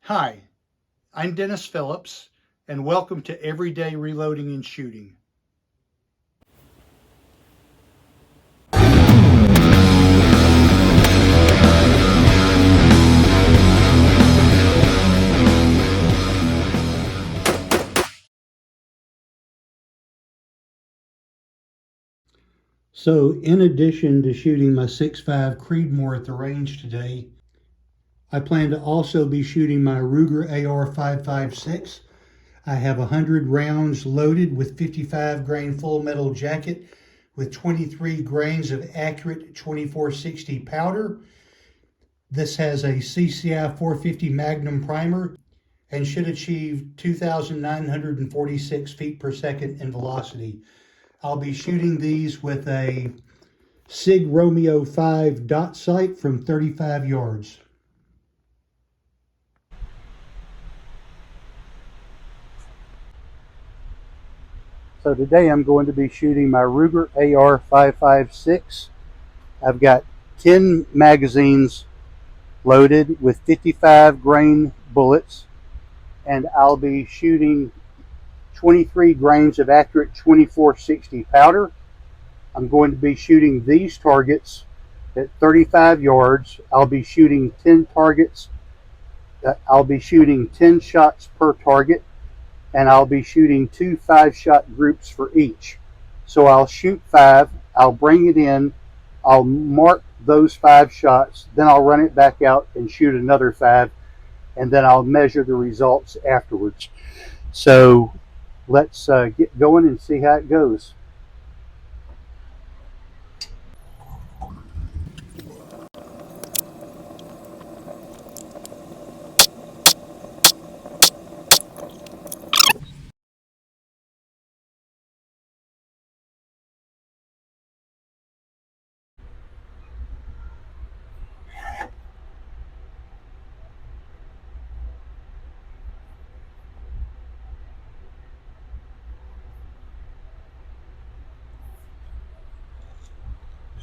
Hi, I'm Dennis Phillips, and welcome to Everyday Reloading and Shooting. So, in addition to shooting my 6.5 Creedmoor at the range today, I plan to also be shooting my Ruger AR-556. I have 100 rounds loaded with 55 grain full metal jacket with 23 grains of accurate 2460 powder. This has a CCI 450 Magnum primer and should achieve 2,946 feet per second in velocity. I'll be shooting these with a Sig Romeo 5 dot sight from 35 yards. So today I'm going to be shooting my Ruger AR-556. I've got 10 magazines loaded with 55 grain bullets, and I'll be shooting 23 grains of accurate 2460 powder. I'm going to be shooting these targets at 35 yards. I'll be shooting 10 targets. I'll be shooting 10 shots per target, and I'll be shooting 2 5-shot groups for each. So I'll shoot 5, I'll bring it in, I'll mark those 5 shots, then I'll run it back out and shoot another 5, and then I'll measure the results afterwards. So let's get going and see how it goes.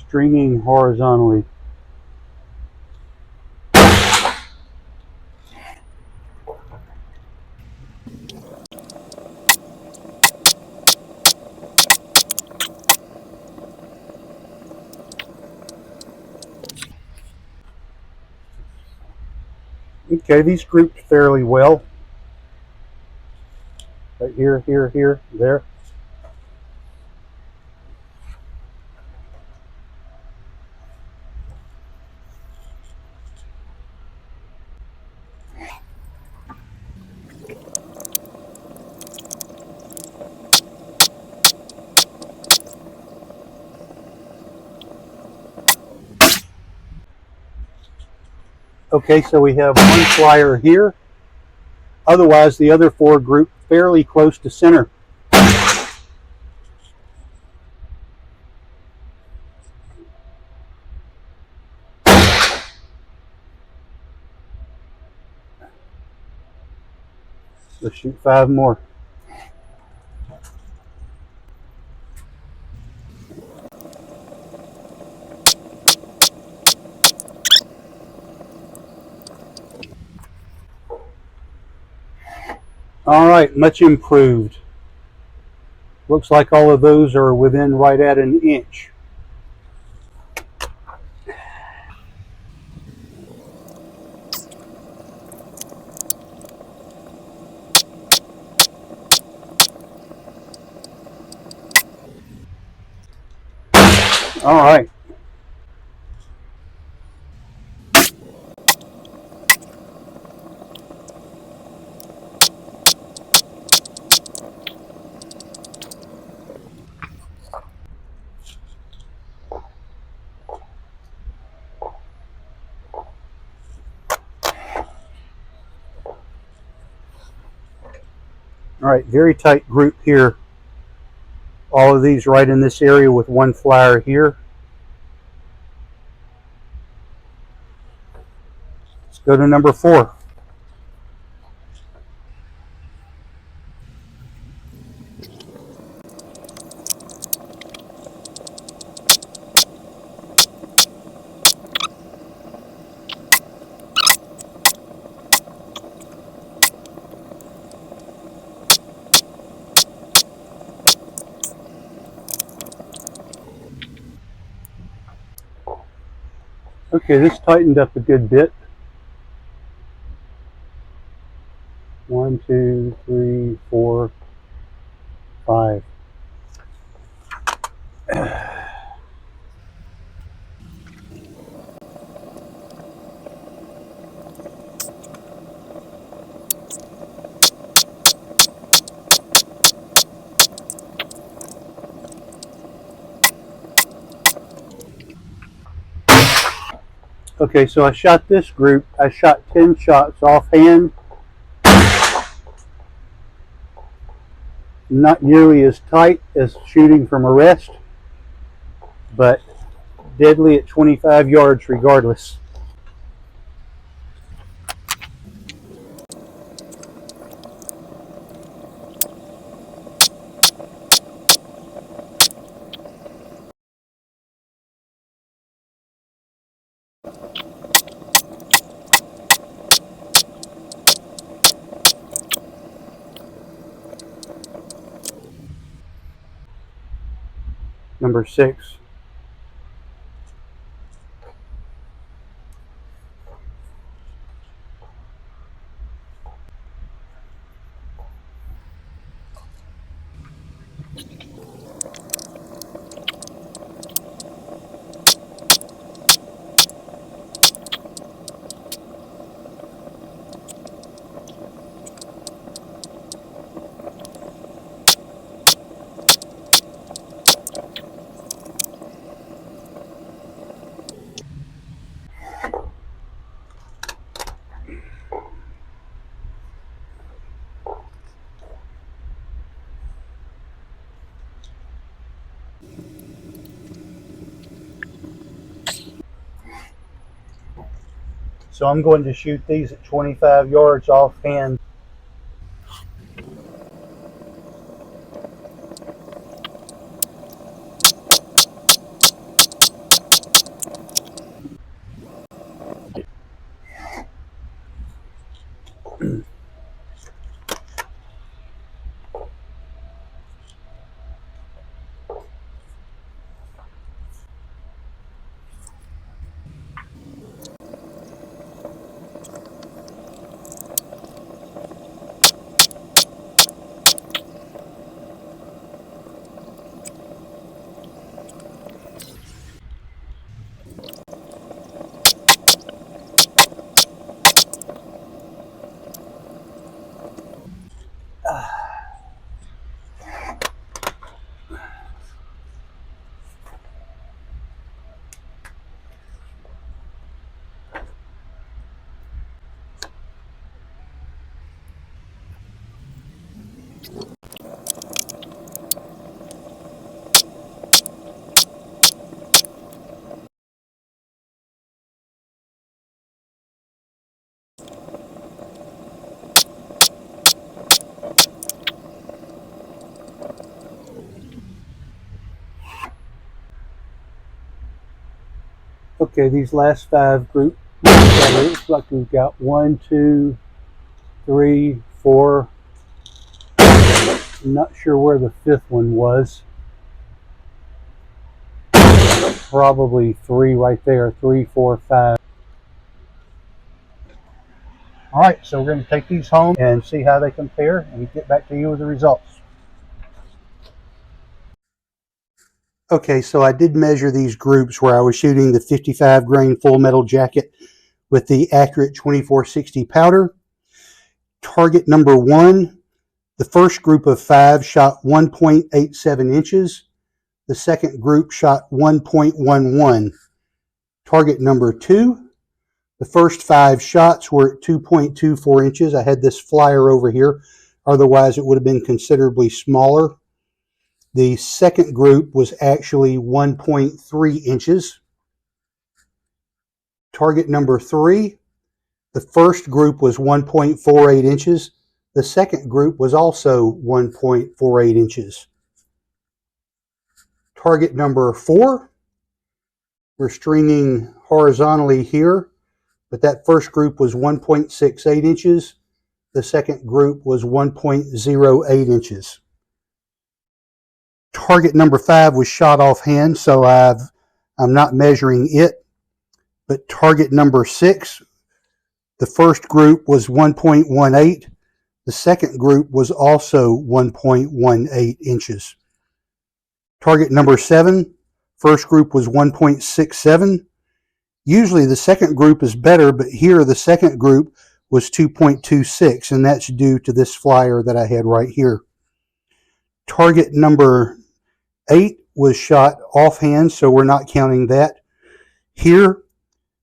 Stringing horizontally. Okay, these grouped fairly well. Right here, here, here, there. Okay, so we have one flyer here. Otherwise, the other 4 group fairly close to center. Let's shoot 5 more. All right, much improved. Looks like all of those are within right at an inch. All right. All right, very tight group here. All of these right in this area with one flyer here. Let's go to number 4. Okay, this tightened up a good bit. 1, 2, 3, 4, 5. Okay, so I shot this group. I shot 10 shots offhand. Not nearly as tight as shooting from a rest, but deadly at 25 yards regardless. Number 6. So I'm going to shoot these at 25 yards offhand. Okay, these last 5 groups, it looks like we've got 1, 2, 3, 4. I'm not sure where the 5th one was. Probably 3 right there. 3, 4, 5. All right, so we're going to take these home and see how they compare and get back to you with the results. Okay, so I did measure these groups where I was shooting the 55 grain full metal jacket with the accurate 2460 powder. Target number 1, the first group of 5 shot 1.87 inches. The second group shot 1.11. Target number 2, the first 5 shots were at 2.24 inches. I had this flyer over here, otherwise it would have been considerably smaller. The second group was actually 1.3 inches. Target number 3, the first group was 1.48 inches. The second group was also 1.48 inches. Target number 4, we're stringing horizontally here, but that first group was 1.68 inches. The second group was 1.08 inches. Target number 5 was shot offhand, so I'm not measuring it. But target number 6, the first group was 1.18. The second group was also 1.18 inches. Target number 7, first group was 1.67. Usually the second group is better, but here the second group was 2.26, and that's due to this flyer that I had right here. Target number 8 was shot offhand, so we're not counting that. Here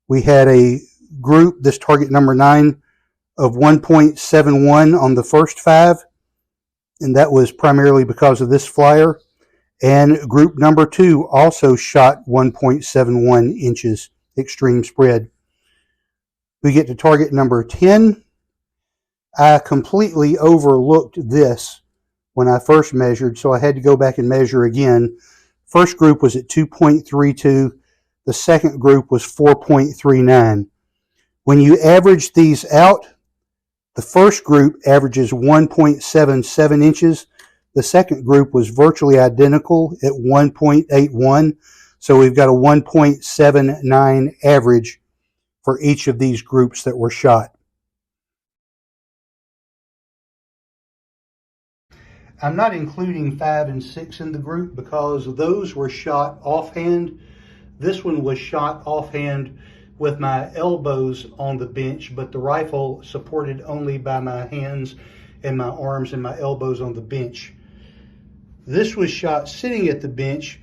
we had a group, this target number 9, of 1.71 on the first 5, and that was primarily because of this flyer. And group number 2 also shot 1.71 inches extreme spread. We get to target number 10. I completely overlooked this when I first measured, so I had to go back and measure again. First group was at 2.32. The second group was 4.39. When you average these out, the first group averages 1.77 inches. The second group was virtually identical at 1.81. So we've got a 1.79 average for each of these groups that were shot. I'm not including 5 and 6 in the group because those were shot offhand. This one was shot offhand with my elbows on the bench, but the rifle supported only by my hands and my arms and my elbows on the bench. This was shot sitting at the bench,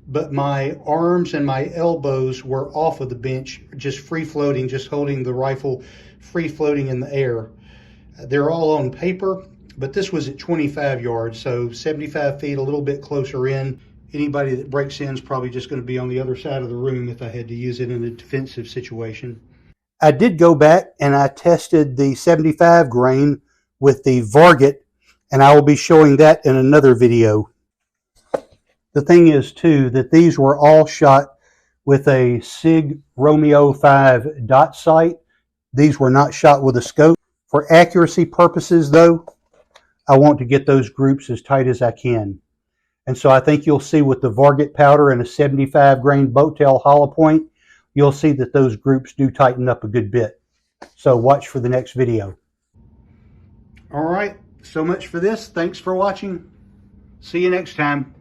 but my arms and my elbows were off of the bench, just free floating, just holding the rifle free floating in the air. They're all on paper, but this was at 25 yards, so 75 feet, a little bit closer in. Anybody that breaks in is probably just going to be on the other side of the room if I had to use it in a defensive situation. I did go back and I tested the 75 grain with the Varget, and I will be showing that in another video. The thing is, too, that these were all shot with a Sig Romeo 5 dot sight. These were not shot with a scope. For accuracy purposes, though, I want to get those groups as tight as I can. And so I think you'll see with the Varget powder and a 75 grain boat tail hollow point, you'll see that those groups do tighten up a good bit. So watch for the next video. All right, so much for this. Thanks for watching. See you next time.